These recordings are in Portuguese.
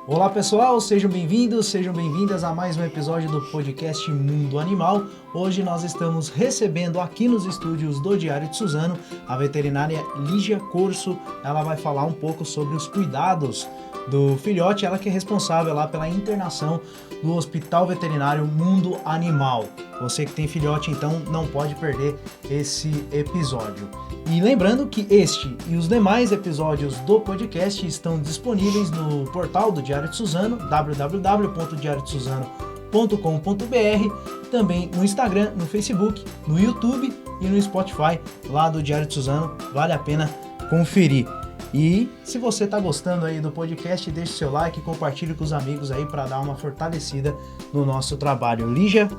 Olá pessoal, sejam bem-vindos, sejam bem-vindas a mais um episódio do podcast Mundo Animal. Hoje nós estamos recebendo aqui nos estúdios do Diário de Suzano a veterinária Lígia Corso. Ela vai falar um pouco sobre os cuidados do filhote, ela que é responsável lá pela internação do Hospital Veterinário Mundo Animal. Você que tem filhote, então, não pode perder esse episódio. E lembrando que este e os demais episódios do podcast estão disponíveis no portal do Diário de Suzano, www.diariodesuzano.com.br, também no Instagram, no Facebook, no YouTube e no Spotify, lá do Diário de Suzano. Vale a pena conferir. E se você está gostando aí do podcast, deixe seu like e compartilhe com os amigos aí para dar uma fortalecida no nosso trabalho. Lígia,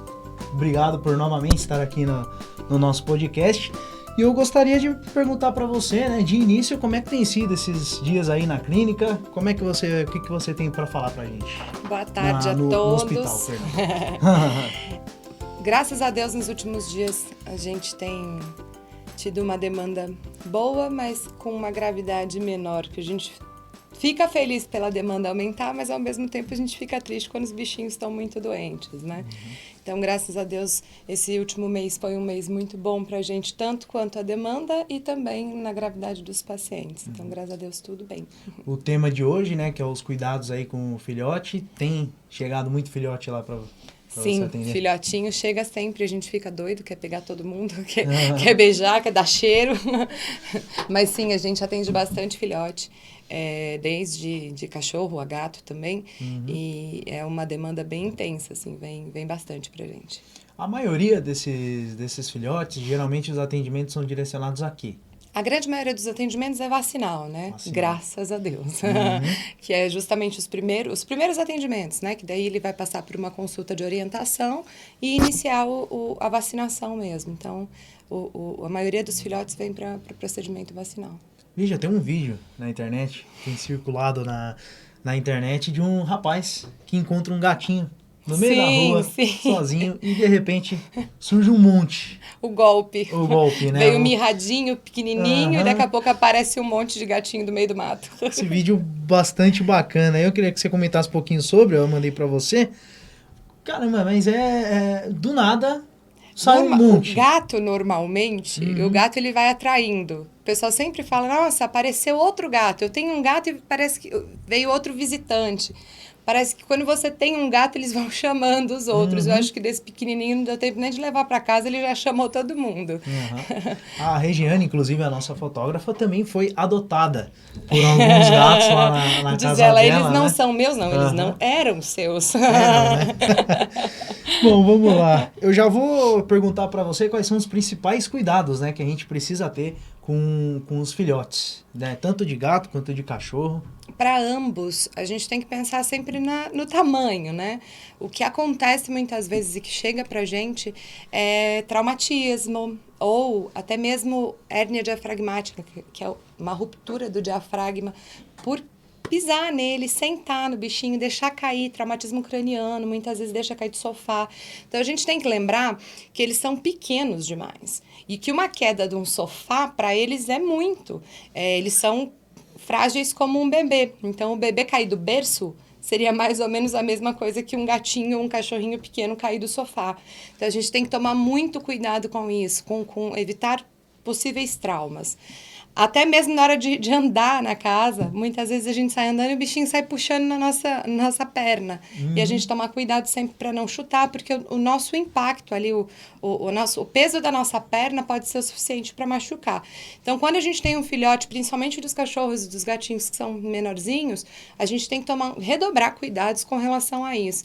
obrigado por novamente estar aqui no nosso podcast. E eu gostaria de perguntar para você, né, de início, como é que tem sido esses dias aí na clínica? O que você tem para falar para a gente? Boa tarde a todos. No hospital, perdão. Graças a Deus, nos últimos dias a gente tem tido uma demanda boa, mas com uma gravidade menor, que a gente fica feliz pela demanda aumentar, mas ao mesmo tempo a gente fica triste quando os bichinhos estão muito doentes, né? Então, graças a Deus, esse último mês foi um mês muito bom pra gente, tanto quanto a demanda e também na gravidade dos pacientes. Então, graças a Deus, tudo bem. O tema de hoje, né, que é os cuidados aí com o filhote, tem chegado muito filhote lá para Sim, filhotinho chega sempre, a gente fica doido, quer pegar todo mundo, quer beijar, quer dar cheiro. Mas sim, a gente atende bastante filhote, desde de cachorro a gato também. E é uma demanda bem intensa, assim, vem bastante pra gente. A maioria desses filhotes, geralmente os atendimentos são direcionados aqui. A grande maioria dos atendimentos é vacinal, né? Graças a Deus. Que é justamente os primeiros atendimentos, né? Que daí ele vai passar por uma consulta de orientação e iniciar a vacinação mesmo. Então, a maioria dos filhotes vem para o procedimento vacinal. Lígia, tem um vídeo na internet, tem circulado na internet, de um rapaz que encontra um gatinho no meio da rua, sozinho, e de repente surge um monte. O golpe, né? Veio mirradinho, pequenininho, e daqui a pouco aparece um monte de gatinho do meio do mato. Esse vídeo bastante bacana. Eu queria que você comentasse um pouquinho sobre, eu mandei pra você. Caramba, mas do nada sai um monte. O gato, normalmente, o gato ele vai atraindo. O pessoal sempre fala, nossa, apareceu outro gato. Eu tenho um gato e parece que veio outro visitante. Parece que quando você tem um gato, eles vão chamando os outros. Eu acho que desse pequenininho não deu tempo nem de levar para casa, ele já chamou todo mundo. A Regiane, inclusive, a nossa fotógrafa, também foi adotada por alguns gatos lá na Diz casa ela, dela. Eles não né? são meus, não. Eles não eram seus. Né? Bom, vamos lá. Eu já vou perguntar para você quais são os principais cuidados, né, que a gente precisa ter com os filhotes, né? Tanto de gato quanto de cachorro. Para ambos, a gente tem que pensar sempre no tamanho, né? O que acontece muitas vezes e que chega pra gente é traumatismo ou até mesmo hérnia diafragmática, que é uma ruptura do diafragma por pisar nele, sentar no bichinho, deixar cair, traumatismo craniano, muitas vezes deixa cair do sofá. Então, a gente tem que lembrar que eles são pequenos demais e que uma queda de um sofá, para eles, é muito. Eles são frágeis como um bebê. Então, o bebê cair do berço seria mais ou menos a mesma coisa que um gatinho ou um cachorrinho pequeno cair do sofá. Então, a gente tem que tomar muito cuidado com isso, com evitar possíveis traumas. Até mesmo na hora de andar na casa, muitas vezes a gente sai andando e o bichinho sai puxando na nossa perna. E a gente toma cuidado sempre para não chutar, porque o nosso impacto ali, o peso da nossa perna pode ser o suficiente para machucar. Então, quando a gente tem um filhote, principalmente dos cachorros e dos gatinhos que são menorzinhos, a gente tem que redobrar cuidados com relação a isso.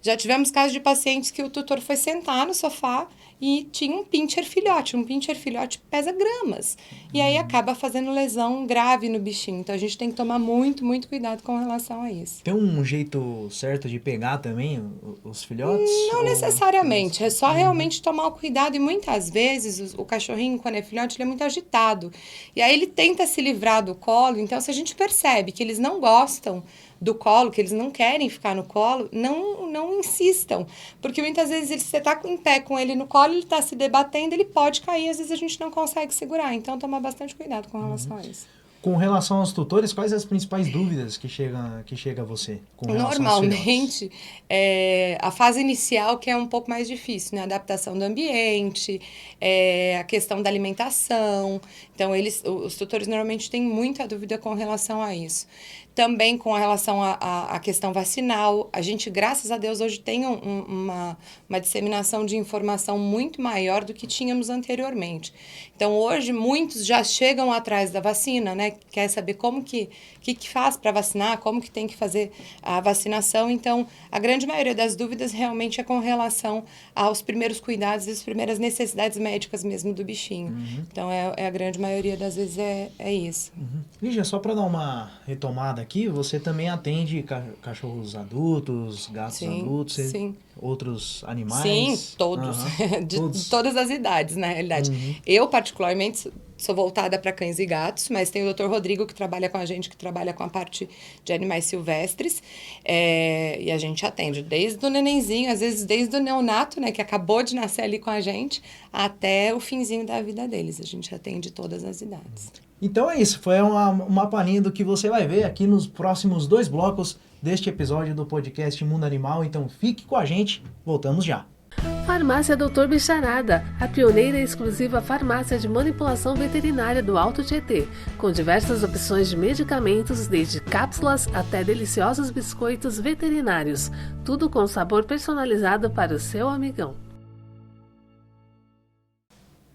Já tivemos casos de pacientes que o tutor foi sentar no sofá e tinha um pincher filhote. Um pincher filhote pesa gramas. E aí acaba fazendo lesão grave no bichinho. Então, a gente tem que tomar muito, muito cuidado com relação a isso. Tem um jeito certo de pegar também os filhotes? Não necessariamente. É só realmente tomar o cuidado. E muitas vezes o cachorrinho, quando é filhote, ele é muito agitado. E aí ele tenta se livrar do colo. Então, se a gente percebe que eles não gostam do colo, que eles não querem ficar no colo, não insistam. Porque muitas vezes você está em pé com ele no colo, ele está se debatendo, ele pode cair, às vezes a gente não consegue segurar. Então, tomar bastante cuidado com relação a isso. Com relação aos tutores, quais as principais dúvidas que chega a você com relação aos filhotes? Normalmente, a fase inicial que é um pouco mais difícil, né? A adaptação do ambiente, a questão da alimentação. Então, os tutores normalmente têm muita dúvida com relação a isso. Também com relação à questão vacinal. A gente, graças a Deus, hoje tem uma disseminação de informação muito maior do que tínhamos anteriormente. Então, hoje, muitos já chegam atrás da vacina, né? Quer saber como que faz para vacinar, como que tem que fazer a vacinação. Então, a grande maioria das dúvidas realmente é com relação aos primeiros cuidados e as primeiras necessidades médicas mesmo do bichinho. Uhum. Então, a grande maioria das vezes é isso. Uhum. Lígia, só para dar uma retomada aqui, você também atende cachorros adultos, gatos adultos, Sim. outros animais? Sim, todos. Uhum. De todas as idades, na realidade. Uhum. Eu, particularmente, sou voltada para cães e gatos, mas tem o Dr. Rodrigo que trabalha com a gente, que trabalha com a parte de animais silvestres. E a gente atende desde o nenenzinho, às vezes desde o neonato, né, que acabou de nascer ali com a gente, até o finzinho da vida deles. A gente atende todas as idades. Então é isso, foi uma palhinha do que você vai ver aqui nos próximos 2 blocos deste episódio do podcast Mundo Animal. Então fique com a gente, voltamos já. Farmácia Dr. Bicharada, a pioneira e exclusiva farmácia de manipulação veterinária do Alto Tietê, com diversas opções de medicamentos, desde cápsulas até deliciosos biscoitos veterinários, tudo com sabor personalizado para o seu amigão.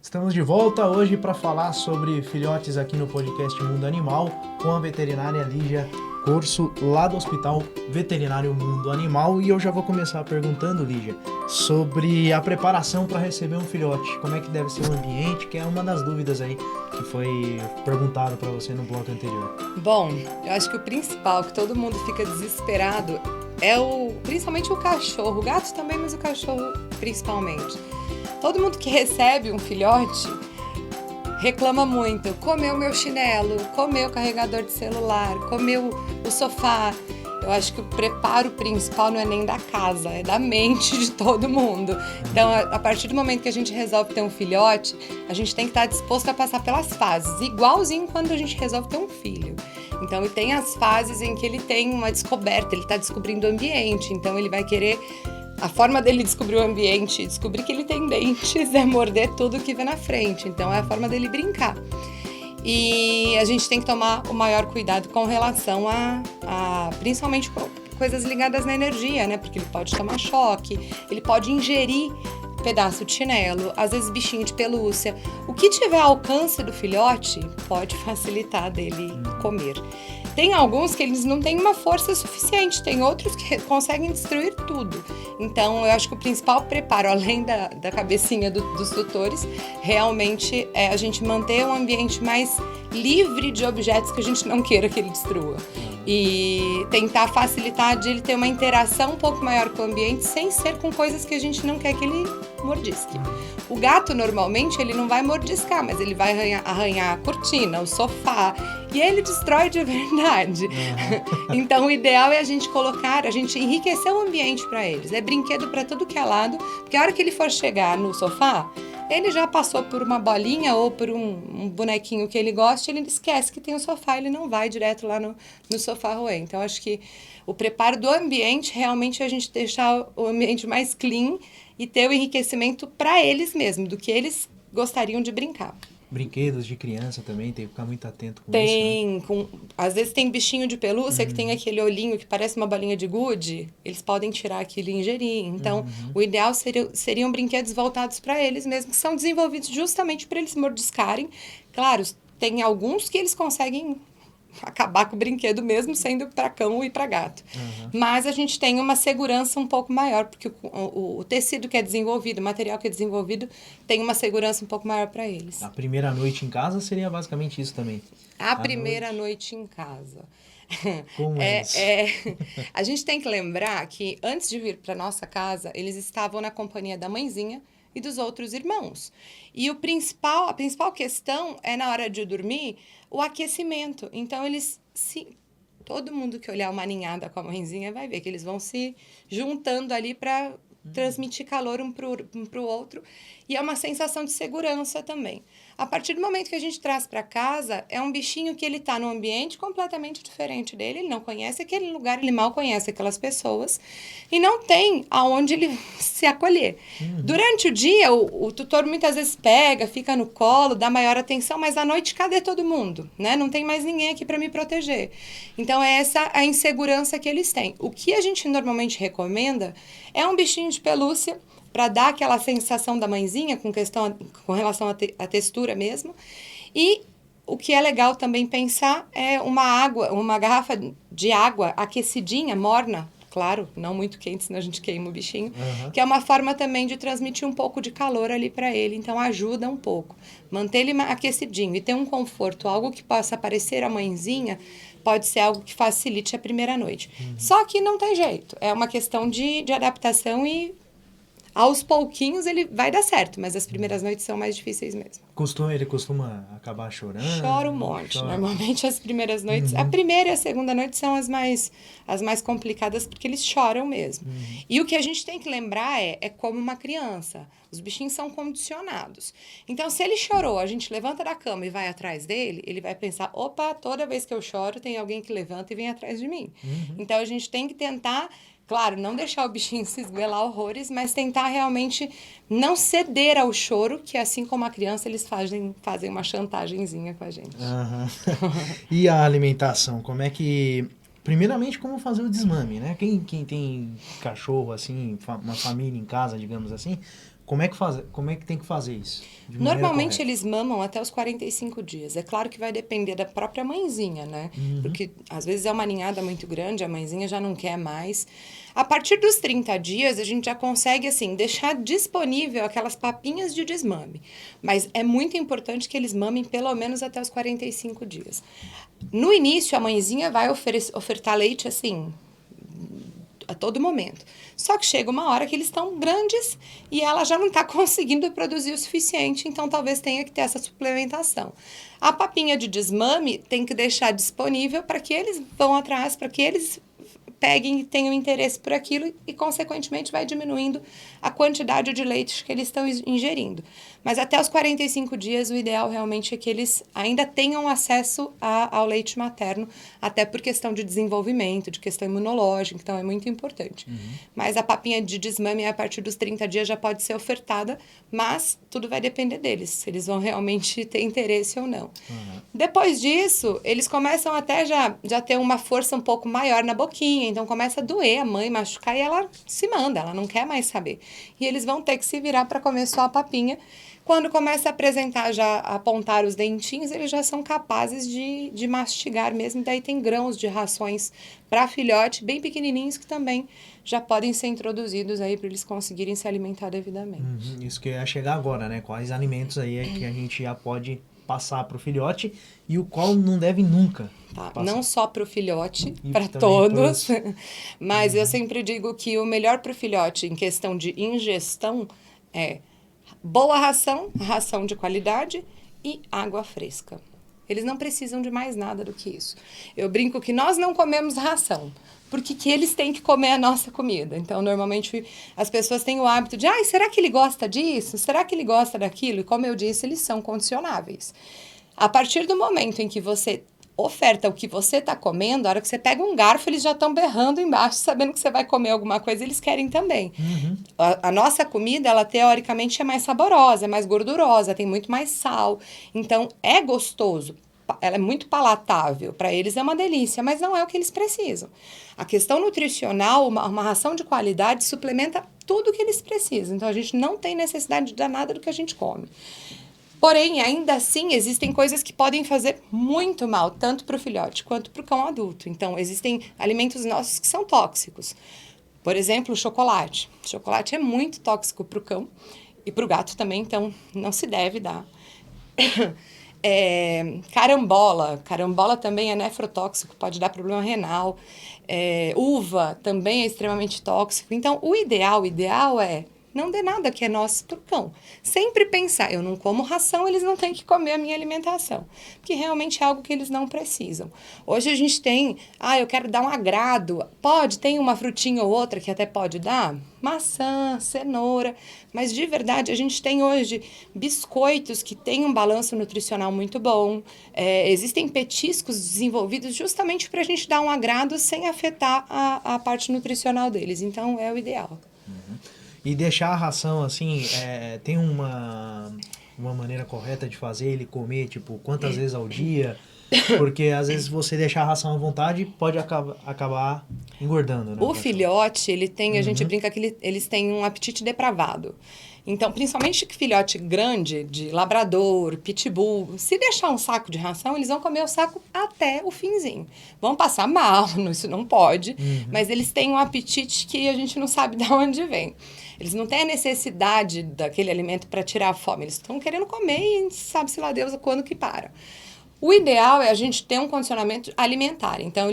Estamos de volta hoje para falar sobre filhotes aqui no podcast Mundo Animal com a veterinária Lígia Corso, lá do Hospital Veterinário Mundo Animal. E eu já vou começar perguntando, Lígia, sobre a preparação para receber um filhote. Como é que deve ser o ambiente, que é uma das dúvidas aí que foi perguntado para você no bloco anterior. Bom, eu acho que o principal, que todo mundo fica desesperado, é principalmente o cachorro. O gato também, mas o cachorro principalmente. Todo mundo que recebe um filhote reclama muito. Comeu meu chinelo, comeu o carregador de celular, comeu o sofá. Eu acho que o preparo principal não é nem da casa, é da mente de todo mundo. Então, a partir do momento que a gente resolve ter um filhote, a gente tem que estar disposto a passar pelas fases, igualzinho quando a gente resolve ter um filho. Então, tem as fases em que ele tem uma descoberta, ele está descobrindo o ambiente, então ele vai querer... A forma dele descobrir o ambiente, descobrir que ele tem dentes, é morder tudo que vê na frente. Então, é a forma dele brincar. E a gente tem que tomar o maior cuidado com relação principalmente coisas ligadas na energia, né? Porque ele pode tomar choque, ele pode ingerir pedaço de chinelo, às vezes bichinho de pelúcia. O que tiver ao alcance do filhote pode facilitar dele comer. Tem alguns que eles não têm uma força suficiente, tem outros que conseguem destruir tudo. Então, eu acho que o principal preparo, além da cabecinha dos tutores, realmente é a gente manter um ambiente mais livre de objetos que a gente não queira que ele destrua. E tentar facilitar de ele ter uma interação um pouco maior com o ambiente, sem ser com coisas que a gente não quer que ele mordisque. O gato, normalmente, ele não vai mordiscar, mas ele vai arranhar a cortina, o sofá, e ele destrói de verdade. Então, o ideal é a gente enriquecer o ambiente para eles. É brinquedo para tudo que é lado, porque a hora que ele for chegar no sofá, ele já passou por uma bolinha ou por um bonequinho que ele gosta, ele esquece que tem um sofá, ele não vai direto lá no sofá roer. Então, acho que o preparo do ambiente, realmente, é a gente deixar o ambiente mais clean e ter o enriquecimento para eles mesmos, do que eles gostariam de brincar. Brinquedos de criança também, tem que ficar muito atento com isso, né? Às vezes tem bichinho de pelúcia que tem aquele olhinho que parece uma bolinha de gude, eles podem tirar aquilo e ingerir. Então, o ideal seriam brinquedos voltados para eles mesmo, que são desenvolvidos justamente para eles mordiscarem. Claro, tem alguns que eles conseguem acabar com o brinquedo mesmo sendo para cão e para gato. Mas a gente tem uma segurança um pouco maior, porque o tecido que é desenvolvido, o material que é desenvolvido, tem uma segurança um pouco maior para eles. A primeira noite em casa seria basicamente isso também. A primeira noite em casa. Como A gente tem que lembrar que antes de vir para nossa casa, eles estavam na companhia da mãezinha e dos outros irmãos. E a principal questão é, na hora de dormir, o aquecimento. Então, todo mundo que olhar uma ninhada com a mãezinha vai ver que eles vão se juntando ali para transmitir calor um para o outro. E é uma sensação de segurança também. A partir do momento que a gente traz para casa, é um bichinho que ele está num ambiente completamente diferente dele, ele não conhece aquele lugar, ele mal conhece aquelas pessoas e não tem aonde ele se acolher. Durante o dia, o tutor muitas vezes pega, fica no colo, dá maior atenção, mas à noite cadê todo mundo? Né? Não tem mais ninguém aqui para me proteger. Então, é essa a insegurança que eles têm. O que a gente normalmente recomenda é um bichinho de pelúcia, para dar aquela sensação da mãezinha com relação à textura mesmo. E o que é legal também pensar é uma garrafa de água aquecidinha, morna, claro, não muito quente, senão a gente queima o bichinho, que é uma forma também de transmitir um pouco de calor ali para ele, então ajuda um pouco. Manter ele aquecidinho e ter um conforto, algo que possa parecer a mãezinha, pode ser algo que facilite a primeira noite. Só que não tem jeito, é uma questão de adaptação e aos pouquinhos ele vai dar certo, mas as primeiras noites são mais difíceis mesmo. Ele costuma acabar chorando? Chora um monte. Normalmente as primeiras noites, a primeira e a segunda noite são as mais complicadas porque eles choram mesmo. E o que a gente tem que lembrar é como uma criança. Os bichinhos são condicionados. Então, se ele chorou, a gente levanta da cama e vai atrás dele, ele vai pensar, opa, toda vez que eu choro tem alguém que levanta e vem atrás de mim. Então, a gente tem que tentar... Claro, não deixar o bichinho se esguelar horrores, mas tentar realmente não ceder ao choro, que assim como a criança, eles fazem uma chantagenzinha com a gente. E a alimentação, como é que... Primeiramente, como fazer o desmame, né? Quem tem cachorro, assim, uma família em casa, digamos assim, como é que tem que fazer isso? Normalmente eles mamam até os 45 dias. É claro que vai depender da própria mãezinha, né? Porque às vezes é uma ninhada muito grande, a mãezinha já não quer mais. A partir dos 30 dias, a gente já consegue, assim, deixar disponível aquelas papinhas de desmame. Mas é muito importante que eles mamem pelo menos até os 45 dias. No início, a mãezinha vai ofertar leite, assim, a todo momento. Só que chega uma hora que eles estão grandes e ela já não está conseguindo produzir o suficiente, então talvez tenha que ter essa suplementação. A papinha de desmame tem que deixar disponível para que eles vão atrás, para que eles peguem e tenham interesse por aquilo e, consequentemente, vai diminuindo a quantidade de leite que eles estão ingerindo. Mas até os 45 dias, o ideal realmente é que eles ainda tenham acesso ao leite materno, até por questão de desenvolvimento, de questão imunológica, então é muito importante. Mas a papinha de desmame, a partir dos 30 dias, já pode ser ofertada, mas tudo vai depender deles, se eles vão realmente ter interesse ou não. Depois disso, eles começam até já ter uma força um pouco maior na boquinha, então começa a doer a mãe, machucar, e ela se manda, ela não quer mais saber. E eles vão ter que se virar para comer só a papinha. Quando começa a apresentar, já apontar os dentinhos, eles já são capazes de mastigar mesmo. E daí tem grãos de rações para filhote, bem pequenininhos, que também já podem ser introduzidos aí para eles conseguirem se alimentar devidamente. Isso que eu ia chegar agora, né? Quais alimentos aí é que a gente já pode passar para o filhote e o qual não deve nunca passar. Não só para o filhote, para todos, mas eu sempre digo que o melhor para o filhote em questão de ingestão é boa ração de qualidade e água fresca. Eles não precisam de mais nada do que isso. Eu brinco que nós não comemos ração, porque que eles têm que comer a nossa comida. Então, normalmente, as pessoas têm o hábito de, será que ele gosta disso? Será que ele gosta daquilo? E como eu disse, eles são condicionáveis. A partir do momento em que você oferta o que você está comendo, a hora que você pega um garfo, eles já estão berrando embaixo, sabendo que você vai comer alguma coisa, eles querem também. A nossa comida, ela teoricamente é mais saborosa, é mais gordurosa, tem muito mais sal. Então, é gostoso. Ela é muito palatável. Para eles é uma delícia, mas não é o que eles precisam. A questão nutricional, uma ração de qualidade suplementa tudo o que eles precisam. Então, a gente não tem necessidade de dar nada do que a gente come. Porém, ainda assim, existem coisas que podem fazer muito mal, tanto para o filhote quanto para o cão adulto. Então, existem alimentos nossos que são tóxicos. Por exemplo, o chocolate. O chocolate é muito tóxico para o cão e para o gato também, então não se deve dar. Carambola também é nefrotóxico, pode dar problema renal. Uva também é extremamente tóxico. Então, o ideal é Não dê nada que é nosso pro cão. Sempre pensar, eu não como ração, eles não têm que comer a minha alimentação. Porque realmente é algo que eles não precisam. Hoje a gente tem, eu quero dar um agrado. Pode, tem uma frutinha ou outra que até pode dar. Maçã, cenoura. Mas de verdade, a gente tem hoje biscoitos que têm um balanço nutricional muito bom. Existem petiscos desenvolvidos justamente para a gente dar um agrado sem afetar a parte nutricional deles. Então, é o ideal. E deixar a ração assim, tem uma maneira correta de fazer ele comer, tipo, quantas vezes ao dia? Porque às vezes você deixar a ração à vontade pode acabar engordando, né? O filhote, ele tem, a gente brinca que eles têm um apetite depravado. Então, principalmente filhote grande, de labrador, pitbull, se deixar um saco de ração, eles vão comer o saco até o finzinho. Vão passar mal, isso não pode, mas eles têm um apetite que a gente não sabe de onde vem. Eles não têm a necessidade daquele alimento para tirar a fome, eles estão querendo comer e sabe-se lá Deus quando que para. O ideal é a gente ter um condicionamento alimentar. Então,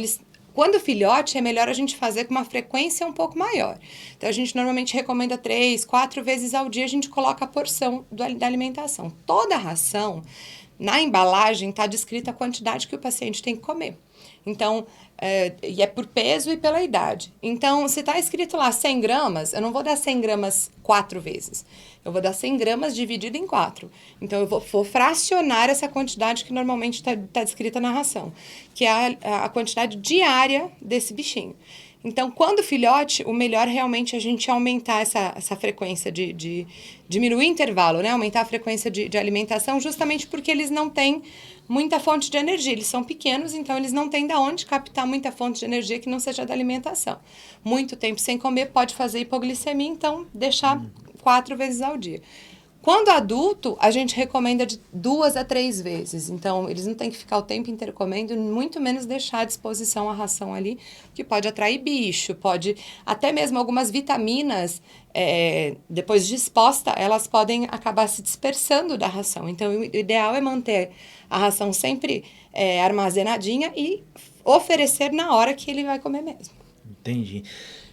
quando filhote, é melhor a gente fazer com uma frequência um pouco maior. Então, a gente normalmente recomenda 3, 4 vezes ao dia, a gente coloca a porção da alimentação. Toda a ração, na embalagem, está descrita a quantidade que o paciente tem que comer. Então, e é por peso e pela idade. Então, se está escrito lá 100 gramas, eu não vou dar 100 gramas 4 vezes. Eu vou dar 100 gramas dividido em 4. Então, eu vou fracionar essa quantidade que normalmente está descrita na ração, que é a quantidade diária desse bichinho. Então, quando filhote, o melhor realmente é a gente aumentar essa frequência de diminuir o intervalo, né? Aumentar a frequência de alimentação, justamente porque eles não têm muita fonte de energia. Eles são pequenos, então eles não têm de onde captar muita fonte de energia que não seja da alimentação. Muito tempo sem comer pode fazer hipoglicemia, então deixar 4 vezes ao dia. Quando adulto, a gente recomenda de 2 a 3 vezes. Então, eles não têm que ficar o tempo inteiro comendo, muito menos deixar à disposição a ração ali, que pode atrair bicho, pode... Até mesmo algumas vitaminas, depois de exposta, elas podem acabar se dispersando da ração. Então, o ideal é manter a ração sempre armazenadinha e oferecer na hora que ele vai comer mesmo. Entendi.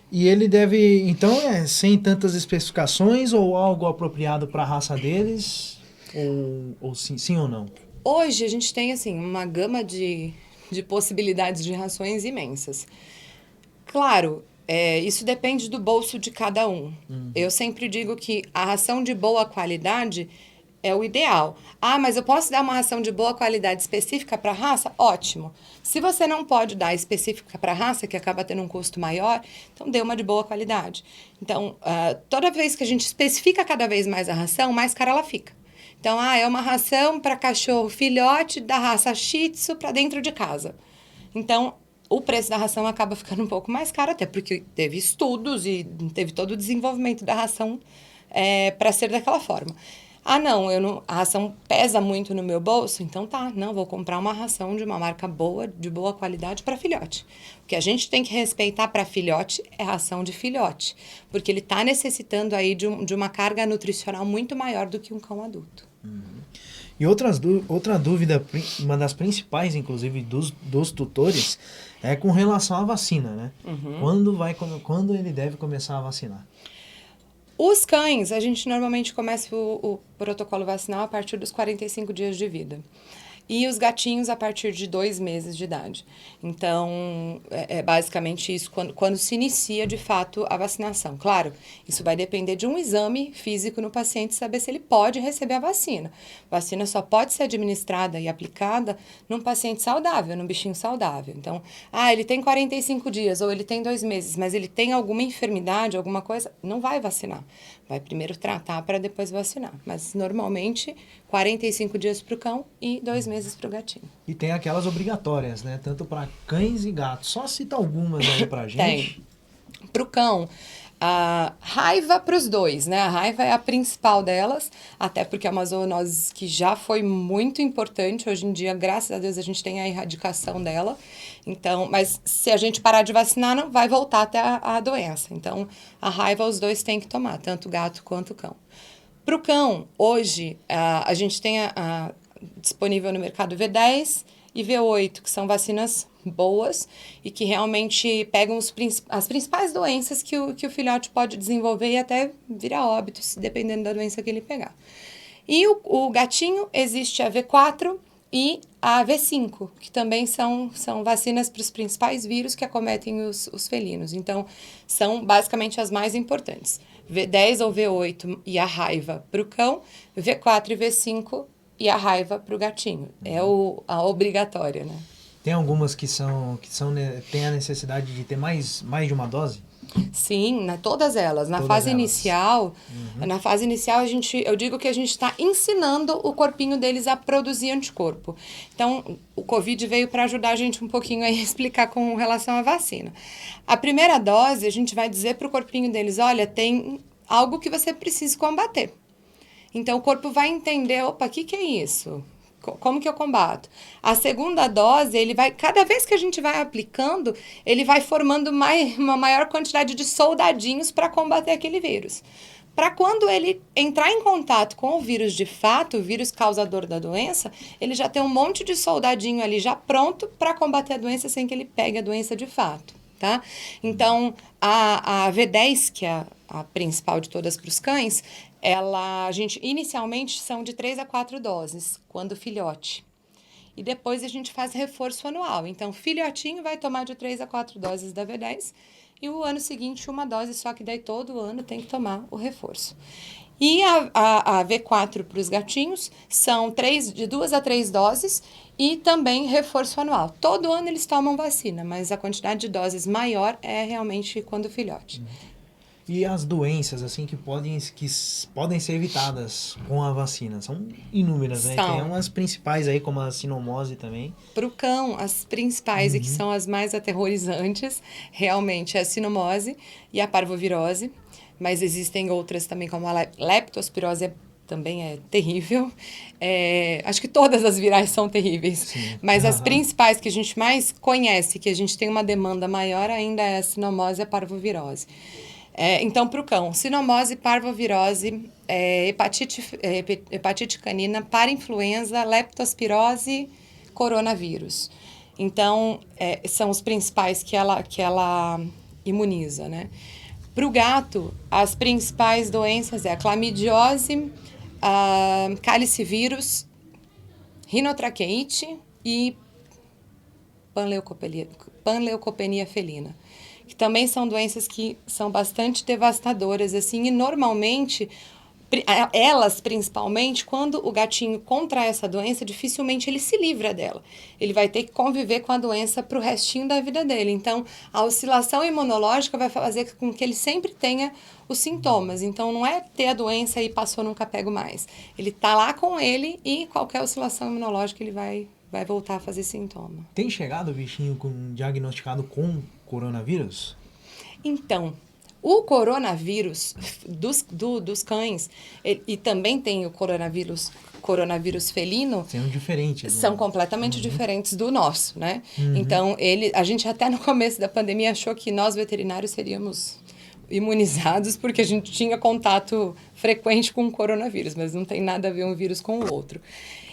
E ele deve, então, sem tantas especificações ou algo apropriado para a raça deles? Ou sim ou não? Hoje a gente tem assim, uma gama de possibilidades de rações imensas. Claro, isso depende do bolso de cada um. Eu sempre digo que a ração de boa qualidade é o ideal. Mas eu posso dar uma ração de boa qualidade específica para a raça? Ótimo. Se você não pode dar específica para a raça, que acaba tendo um custo maior, então dê uma de boa qualidade. Então, toda vez que a gente especifica cada vez mais a ração, mais cara ela fica. Então, é uma ração para cachorro filhote da raça Shih Tzu para dentro de casa. Então, o preço da ração acaba ficando um pouco mais caro, até porque teve estudos e teve todo o desenvolvimento da ração para ser daquela forma. Não, a ração pesa muito no meu bolso, então vou comprar uma ração de uma marca boa, de boa qualidade para filhote. O que a gente tem que respeitar para filhote é ração de filhote, porque ele está necessitando aí de uma carga nutricional muito maior do que um cão adulto. E outra dúvida, uma das principais, inclusive, dos tutores, é com relação à vacina, né? Quando ele deve começar a vacinar? Os cães, a gente normalmente começa o protocolo vacinal a partir dos 45 dias de vida. E os gatinhos a partir de 2 meses de idade. Então, é basicamente isso, quando se inicia, de fato, a vacinação. Claro, isso vai depender de um exame físico no paciente, saber se ele pode receber a vacina. A vacina só pode ser administrada e aplicada num paciente saudável, num bichinho saudável. Então, ele tem 45 dias ou ele tem 2 meses, mas ele tem alguma enfermidade, alguma coisa, não vai vacinar. Vai primeiro tratar para depois vacinar. Mas, normalmente, 45 dias para o cão e 2 meses para o gatinho. E tem aquelas obrigatórias, né? Tanto para cães e gatos. Só cita algumas aí pra gente. Tem. Para o cão, a raiva para os dois, né? A raiva é a principal delas, até porque é uma zoonose que já foi muito importante. Hoje em dia, graças a Deus, a gente tem a erradicação dela. Então, mas se a gente parar de vacinar, não vai voltar até a doença. Então, a raiva os dois têm que tomar, tanto o gato quanto o cão. Para o cão, hoje, a gente tem disponível no mercado V10 e V8, que são vacinas boas e que realmente pegam as principais doenças que o filhote pode desenvolver e até virar óbito, dependendo da doença que ele pegar. E o gatinho, existe a V4 e a V5, que também são vacinas para os principais vírus que acometem os felinos. Então, são basicamente as mais importantes. V10 ou V8 e a raiva para o cão, V4 e V5 e a raiva para o gatinho. É a obrigatória, né? Tem algumas que têm a necessidade de ter mais de uma dose? Sim, todas elas. Na fase inicial, eu digo que a gente está ensinando o corpinho deles a produzir anticorpo. Então, o Covid veio para ajudar a gente um pouquinho a explicar com relação à vacina. A primeira dose, a gente vai dizer para o corpinho deles, olha, tem algo que você precisa combater. Então, o corpo vai entender, opa, o que é isso? Como que eu combato? A segunda dose, cada vez que a gente vai aplicando, ele vai formando uma maior quantidade de soldadinhos para combater aquele vírus. Para quando ele entrar em contato com o vírus de fato, o vírus causador da doença, ele já tem um monte de soldadinho ali já pronto para combater a doença sem que ele pegue a doença de fato, tá? Então, a V10, que é a principal de todas para os cães, inicialmente são de 3 a 4 doses, quando filhote. E depois a gente faz reforço anual. Então, filhotinho vai tomar de 3 a 4 doses da V10 e o ano seguinte uma dose, só que daí todo ano tem que tomar o reforço. E a V4 para os gatinhos são de 2 a 3 doses e também reforço anual. Todo ano eles tomam vacina, mas a quantidade de doses maior é realmente quando filhote. E as doenças, assim, que podem ser evitadas com a vacina? São inúmeras, né? Tem umas principais aí, como a sinomose também. Para o cão, as principais e que são as mais aterrorizantes, realmente é a sinomose e a parvovirose. Mas existem outras também, como a leptospirose, também é terrível. Acho que todas as virais são terríveis. Sim. Mas as principais que a gente mais conhece, que a gente tem uma demanda maior ainda, é a sinomose e a parvovirose. Então, para o cão, sinomose, parvovirose, hepatite canina, parainfluenza, leptospirose, coronavírus. Então, são os principais que ela imuniza, né? Para o gato, as principais doenças é a clamidiose, a calicivírus, rinotraqueite e panleucopenia felina, que também são doenças que são bastante devastadoras, assim, e normalmente, elas principalmente, quando o gatinho contrai essa doença, dificilmente ele se livra dela. Ele vai ter que conviver com a doença para o restinho da vida dele. Então, a oscilação imunológica vai fazer com que ele sempre tenha os sintomas. Então, não é ter a doença e passou, nunca pego mais. Ele tá lá com ele e qualquer oscilação imunológica ele vai voltar a fazer sintoma. Tem chegado o bichinho diagnosticado com coronavírus? Então, o coronavírus dos cães, e também tem o coronavírus felino, são diferentes. São completamente diferentes do nosso, né? Então, a gente até no começo da pandemia achou que nós veterinários seríamos imunizados porque a gente tinha contato frequente com o coronavírus, mas não tem nada a ver um vírus com o outro.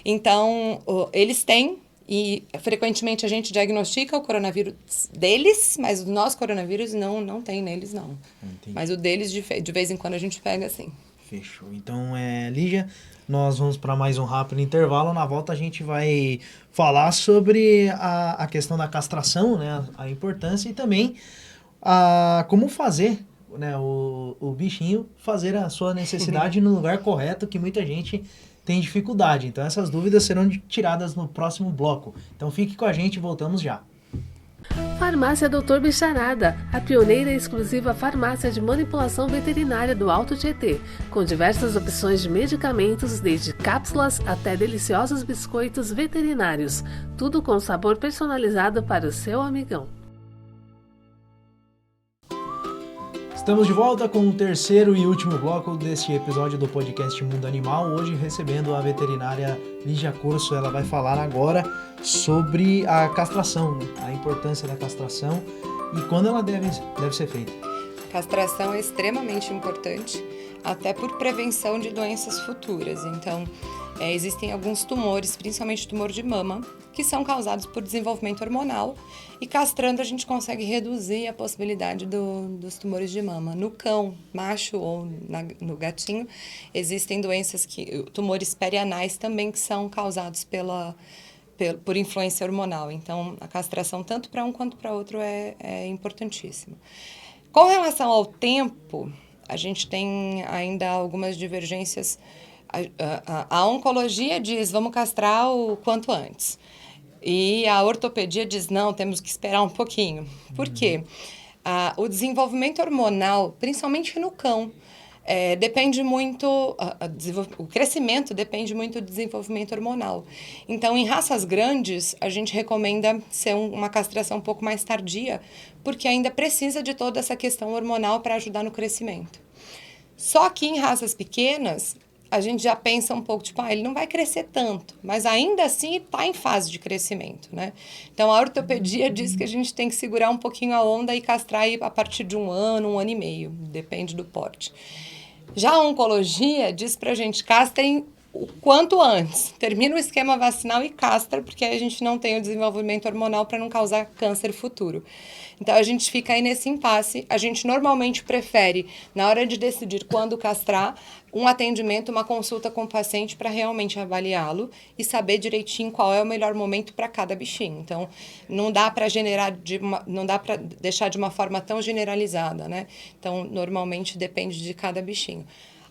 Então, eles têm, e frequentemente a gente diagnostica o coronavírus deles, mas o nosso coronavírus não tem neles, não. Entendi. Mas o deles, de vez em quando, a gente pega, sim. Fechou. Então, Lígia, nós vamos para mais um rápido intervalo. Na volta a gente vai falar sobre a questão da castração, né? A importância e também como fazer, né, o bichinho fazer a sua necessidade no lugar correto, que muita gente tem dificuldade. Então essas dúvidas serão tiradas no próximo bloco. Então fique com a gente, voltamos já. Farmácia Dr. Bicharada, a pioneira e exclusiva farmácia de manipulação veterinária do Alto Tietê, com diversas opções de medicamentos, desde cápsulas até deliciosos biscoitos veterinários, tudo com sabor personalizado para o seu amigão. Estamos de volta com o terceiro e último bloco deste episódio do podcast Mundo Animal, hoje recebendo a veterinária Lígia Corso. Ela vai falar agora sobre a castração, né? A importância da castração e quando ela deve ser feita. Castração é extremamente importante, até por prevenção de doenças futuras. Então, existem alguns tumores, principalmente tumor de mama, que são causados por desenvolvimento hormonal. E castrando a gente consegue reduzir a possibilidade dos tumores de mama. No cão, macho ou no gatinho, existem doenças tumores perianais também que são causados por influência hormonal. Então, a castração, tanto para um quanto para outro, é importantíssima. Com relação ao tempo, a gente tem ainda algumas divergências. A oncologia diz, vamos castrar o quanto antes. E a ortopedia diz, não, temos que esperar um pouquinho. Por quê? O desenvolvimento hormonal, principalmente no cão, depende muito, o crescimento depende muito do desenvolvimento hormonal. Então, em raças grandes, a gente recomenda ser uma castração um pouco mais tardia, porque ainda precisa de toda essa questão hormonal para ajudar no crescimento. Só que em raças pequenas, a gente já pensa um pouco, tipo, ele não vai crescer tanto, mas ainda assim está em fase de crescimento, né? Então, a ortopedia diz que a gente tem que segurar um pouquinho a onda e castrar aí a partir de 1 ano e meio, depende do porte. Já a oncologia diz pra gente, castrem o quanto antes. Termina o esquema vacinal e castra, porque aí a gente não tem o desenvolvimento hormonal para não causar câncer futuro. Então, a gente fica aí nesse impasse. A gente normalmente prefere, na hora de decidir quando castrar, um atendimento, uma consulta com o paciente para realmente avaliá-lo e saber direitinho qual é o melhor momento para cada bichinho. Então, não dá para deixar de uma forma tão generalizada, né? Então, normalmente depende de cada bichinho.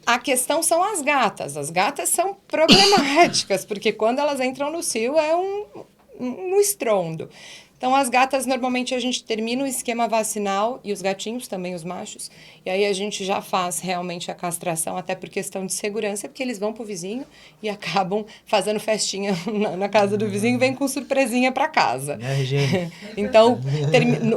A questão são as gatas. As gatas são problemáticas, porque quando elas entram no cio é um estrondo. Então, as gatas, normalmente, a gente termina o esquema vacinal, e os gatinhos também, os machos, e aí a gente já faz realmente a castração, até por questão de segurança, porque eles vão pro vizinho e acabam fazendo festinha na casa do vizinho e vem com surpresinha para casa. Então,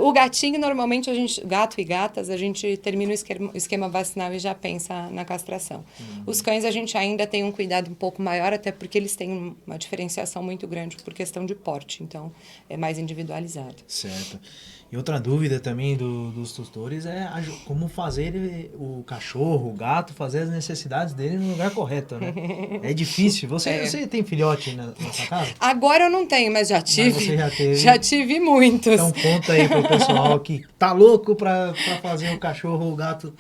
o gatinho, normalmente, gato e gatas, a gente termina o esquema vacinal e já pensa na castração. Os cães, a gente ainda tem um cuidado um pouco maior, até porque eles têm uma diferenciação muito grande por questão de porte, então é mais individualizado. Certo. E outra dúvida também dos tutores é como fazer o cachorro, o gato, fazer as necessidades dele no lugar correto, né? É difícil. Você tem filhote na sua casa? Agora eu não tenho, mas já tive. Mas você já teve. Já tive muitos. Então conta aí pro pessoal que tá louco pra fazer o cachorro ou o gato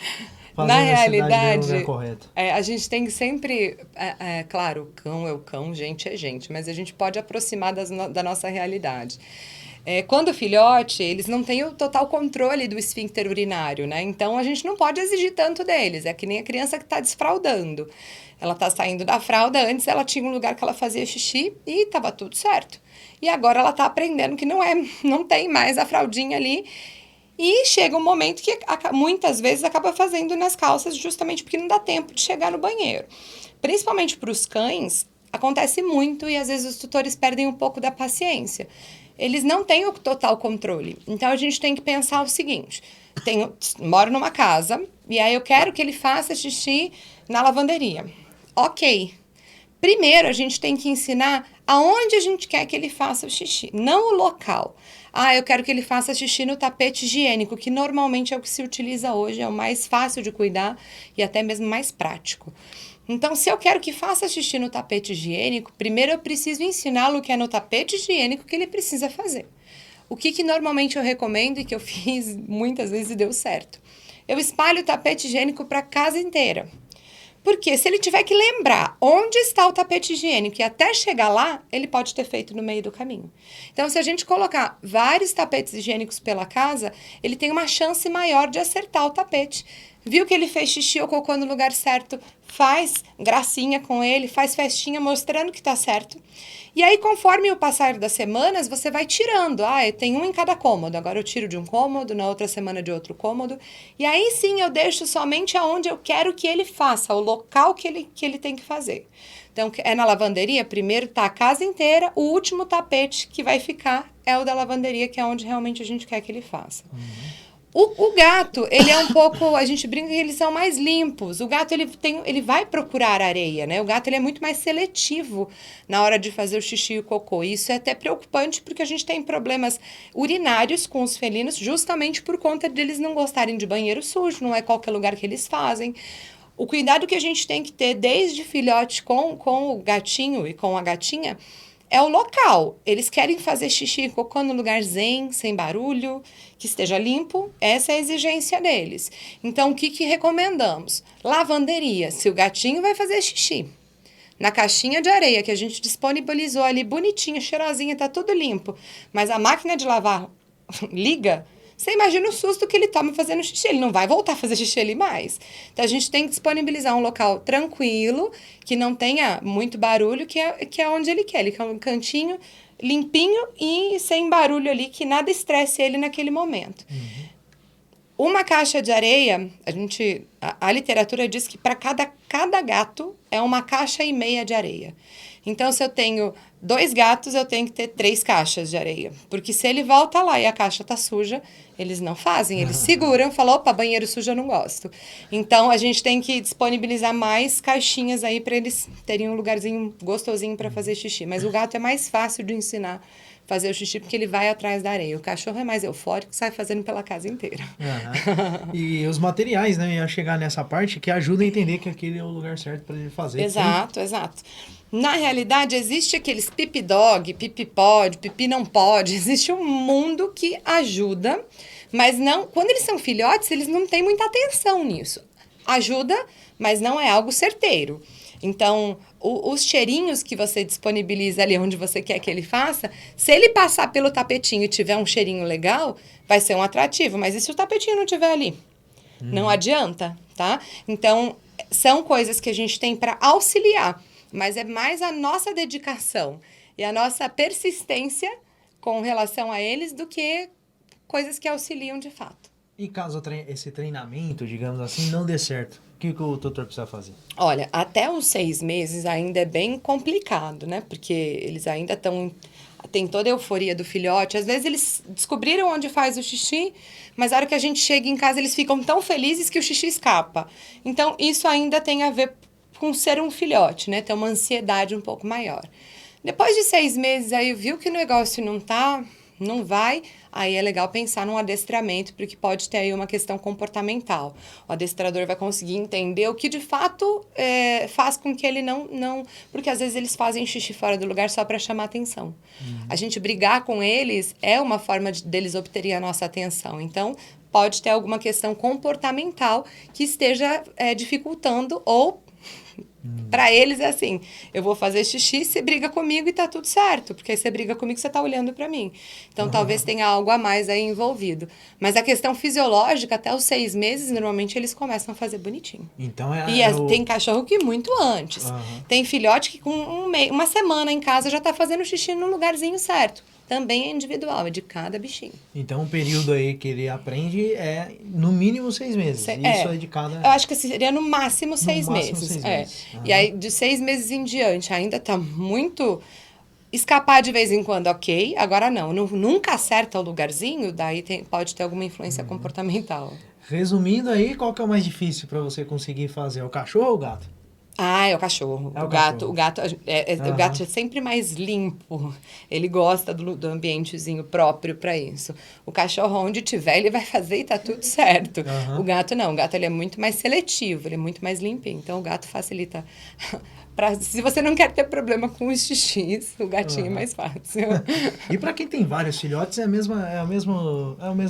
fazer na a necessidade realidade, dele no lugar correto. A gente tem que sempre... claro, o cão é o cão, gente é gente, mas a gente pode aproximar da nossa realidade. Quando filhote, eles não têm o total controle do esfíncter urinário, né? Então, a gente não pode exigir tanto deles. É que nem a criança que está desfraldando. Ela está saindo da fralda, antes ela tinha um lugar que ela fazia xixi e estava tudo certo. E agora ela está aprendendo que não tem mais a fraldinha ali. E chega um momento que muitas vezes acaba fazendo nas calças justamente porque não dá tempo de chegar no banheiro. Principalmente para os cães, acontece muito e às vezes os tutores perdem um pouco da paciência. Eles não têm o total controle. Então, a gente tem que pensar o seguinte. Moro numa casa e aí eu quero que ele faça xixi na lavanderia. Ok. Primeiro, a gente tem que ensinar aonde a gente quer que ele faça o xixi, não o local. Eu quero que ele faça xixi no tapete higiênico, que normalmente é o que se utiliza hoje, é o mais fácil de cuidar e até mesmo mais prático. Então, se eu quero que faça xixi no tapete higiênico, primeiro eu preciso ensiná-lo que é no tapete higiênico que ele precisa fazer. O que normalmente eu recomendo e que eu fiz muitas vezes e deu certo? Eu espalho o tapete higiênico para a casa inteira. Porque se ele tiver que lembrar onde está o tapete higiênico e até chegar lá, ele pode ter feito no meio do caminho. Então, se a gente colocar vários tapetes higiênicos pela casa, ele tem uma chance maior de acertar o tapete. Viu que ele fez xixi ou cocô no lugar certo, faz gracinha com ele, faz festinha mostrando que tá certo. E aí, conforme o passar das semanas, você vai tirando. Eu tenho um em cada cômodo, agora eu tiro de um cômodo, na outra semana de outro cômodo. E aí sim eu deixo somente aonde eu quero que ele faça, o local que ele tem que fazer. Então, na lavanderia, primeiro tá a casa inteira, o último tapete que vai ficar é o da lavanderia, que é onde realmente a gente quer que ele faça. O gato, ele é um pouco, a gente brinca que eles são mais limpos. O gato, ele vai procurar areia, né? O gato, ele é muito mais seletivo na hora de fazer o xixi e o cocô. E isso é até preocupante porque a gente tem problemas urinários com os felinos justamente por conta deles não gostarem de banheiro sujo, não é qualquer lugar que eles fazem. O cuidado que a gente tem que ter desde filhote com o gatinho e com a gatinha é o local. Eles querem fazer xixi e cocô no lugar zen, sem barulho, que esteja limpo. Essa é a exigência deles. Então, o que recomendamos? Lavanderia, se o gatinho vai fazer xixi. Na caixinha de areia que a gente disponibilizou ali, bonitinho, cheirosinho, tá tudo limpo. Mas a máquina de lavar liga, você imagina o susto que ele toma fazendo xixi. Ele não vai voltar a fazer xixi ali mais. Então, a gente tem que disponibilizar um local tranquilo, que não tenha muito barulho, que é onde ele quer. Ele quer um cantinho limpinho e sem barulho ali, que nada estresse ele naquele momento. Uma caixa de areia, a literatura diz que para cada gato é uma caixa e meia de areia. Então, se eu tenho 2 gatos, eu tenho que ter 3 caixas de areia. Porque se ele volta lá e a caixa tá suja, eles não fazem. Eles seguram e falam, opa, banheiro sujo eu não gosto. Então, a gente tem que disponibilizar mais caixinhas aí para eles terem um lugarzinho gostosinho para fazer xixi. Mas o gato é mais fácil de ensinar fazer o xixi, porque ele vai atrás da areia. O cachorro é mais eufórico, sai fazendo pela casa inteira. E os materiais, né? Ia chegar nessa parte que ajuda a entender que aquele é o lugar certo para ele fazer. Exato, exato. Na realidade, existe aqueles pipi dog, pipi pode, pipi não pode. Existe um mundo que ajuda, mas não. Quando eles são filhotes, eles não têm muita atenção nisso. Ajuda, mas não é algo certeiro. Então, os cheirinhos que você disponibiliza ali onde você quer que ele faça, se ele passar pelo tapetinho e tiver um cheirinho legal, vai ser um atrativo. Mas e se o tapetinho não tiver ali? Não adianta, tá? Então, são coisas que a gente tem para auxiliar, mas é mais a nossa dedicação e a nossa persistência com relação a eles do que coisas que auxiliam de fato. E caso esse treinamento, digamos assim, não dê certo, o que o tutor precisa fazer? Olha, até os 6 meses ainda é bem complicado, né? Porque eles ainda tem toda a euforia do filhote. Às vezes eles descobriram onde faz o xixi, mas na hora que a gente chega em casa, eles ficam tão felizes que o xixi escapa. Então, isso ainda tem a ver com ser um filhote, né? Ter uma ansiedade um pouco maior. Depois de 6 meses, aí viu que o negócio não vai, aí é legal pensar num adestramento, porque pode ter aí uma questão comportamental. O adestrador vai conseguir entender o que de fato faz com que ele não... Porque às vezes eles fazem xixi fora do lugar só para chamar atenção. A gente brigar com eles é uma forma deles obterem a nossa atenção. Então, pode ter alguma questão comportamental que esteja dificultando ou... Para eles é assim, eu vou fazer xixi, você briga comigo e tá tudo certo, porque aí você briga comigo, você tá olhando para mim. Então, talvez tenha algo a mais aí envolvido. Mas a questão fisiológica, até os 6 meses, normalmente eles começam a fazer bonitinho. Então tem cachorro que muito antes. Tem filhote que com uma semana em casa já tá fazendo xixi no lugarzinho certo. Também é individual, é de cada bichinho. Então, o período aí que ele aprende é, no mínimo, 6 meses. Isso é de cada... Eu acho que seria no máximo 6 meses. E aí, de 6 meses em diante, ainda tá muito... Escapar de vez em quando, ok. Agora não. Nunca acerta o lugarzinho, daí pode ter alguma influência comportamental. Resumindo aí, qual que é o mais difícil para você conseguir fazer? O cachorro ou o gato? É o cachorro. O gato é sempre mais limpo. Ele gosta do ambientezinho próprio para isso. O cachorro, onde tiver, ele vai fazer e tá tudo certo. O gato não. O gato ele é muito mais seletivo, ele é muito mais limpinho. Então, o gato facilita... se você não quer ter problema com os xixis, o gatinho é mais fácil. E para quem tem vários filhotes, é o mesmo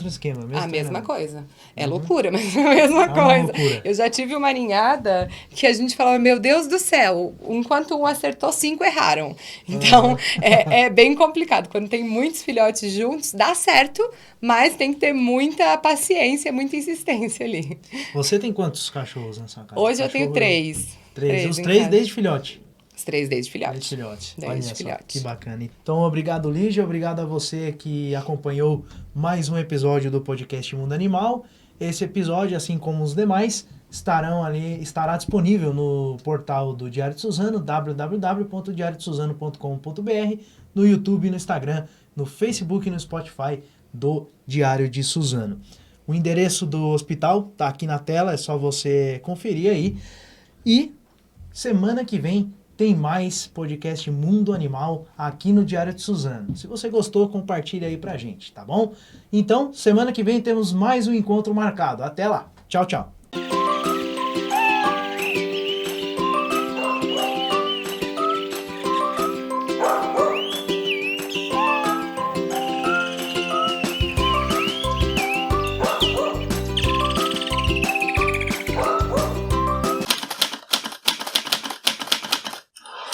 esquema. A mesma coisa. É loucura, mas é a mesma coisa. Eu já tive uma ninhada que a gente falava, meu Deus do céu, enquanto um acertou, 5 erraram. Então, é bem complicado. Quando tem muitos filhotes juntos, dá certo, mas tem que ter muita paciência, muita insistência ali. Você tem quantos cachorros na sua casa? Hoje eu tenho 3. Os 3 desde filhote? Os 3 desde filhote. Desde filhote. Que bacana. Então, obrigado, Lígia. Obrigado a você que acompanhou mais um episódio do podcast Mundo Animal. Esse episódio, assim como os demais, estará disponível no portal do Diário de Suzano, www.diariodesuzano.com.br, no YouTube, no Instagram, no Facebook e no Spotify do Diário de Suzano. O endereço do hospital está aqui na tela, é só você conferir aí. E semana que vem tem mais podcast Mundo Animal aqui no Diário de Suzano. Se você gostou, compartilha aí pra gente, tá bom? Então, semana que vem temos mais um encontro marcado. Até lá. Tchau, tchau.